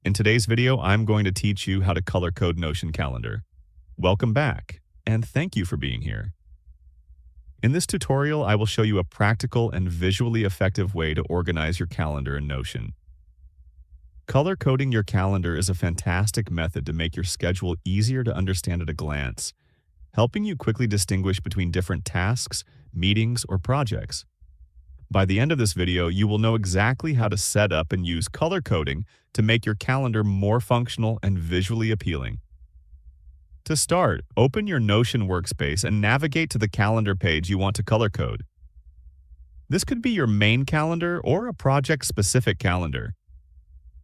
In today's video, I'm going to teach you how to color code Notion Calendar. Welcome back, and thank you for being here. In this tutorial, I will show you a practical and visually effective way to organize your calendar in Notion. Color coding your calendar is a fantastic method to make your schedule easier to understand at a glance, helping you quickly distinguish between different tasks, meetings, or projects. By the end of this video, you will know exactly how to set up and use color coding to make your calendar more functional and visually appealing. To start, open your Notion workspace and navigate to the calendar page you want to color code. This could be your main calendar or a project-specific calendar.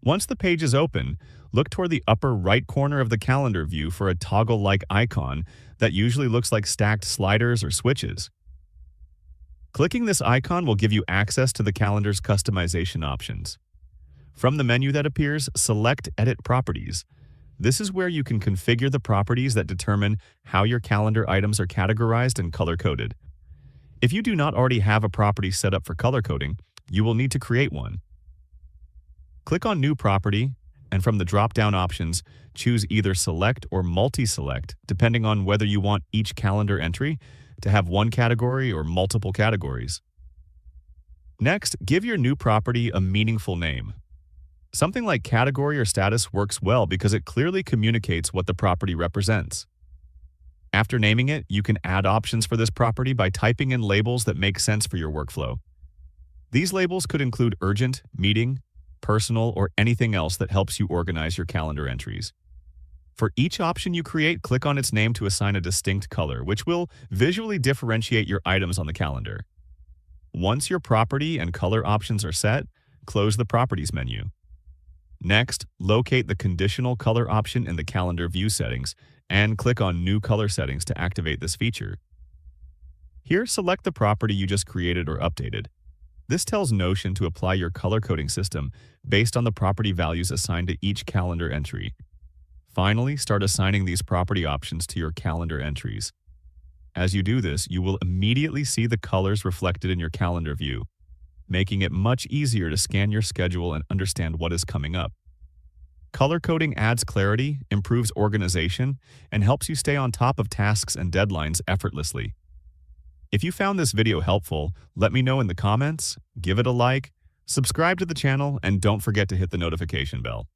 Once the page is open, look toward the upper right corner of the calendar view for a toggle-like icon that usually looks like stacked sliders or switches. Clicking this icon will give you access to the calendar's customization options. From the menu that appears, select Edit Properties. This is where you can configure the properties that determine how your calendar items are categorized and color-coded. If you do not already have a property set up for color coding, you will need to create one. Click on New Property, and from the drop-down options, choose either Select or Multi-Select, depending on whether you want each calendar entry to have one category or multiple categories. Next, give your new property a meaningful name. Something like category or status works well because it clearly communicates what the property represents. After naming it, you can add options for this property by typing in labels that make sense for your workflow. These labels could include urgent, meeting, personal, or anything else that helps you organize your calendar entries. For each option you create, click on its name to assign a distinct color, which will visually differentiate your items on the calendar. Once your property and color options are set, close the Properties menu. Next, locate the conditional color option in the calendar view settings and click on New Color Settings to activate this feature. Here, select the property you just created or updated. This tells Notion to apply your color coding system based on the property values assigned to each calendar entry. Finally, start assigning these property options to your calendar entries. As you do this, you will immediately see the colors reflected in your calendar view, making it much easier to scan your schedule and understand what is coming up. Color coding adds clarity, improves organization, and helps you stay on top of tasks and deadlines effortlessly. If you found this video helpful, let me know in the comments, give it a like, subscribe to the channel, and don't forget to hit the notification bell.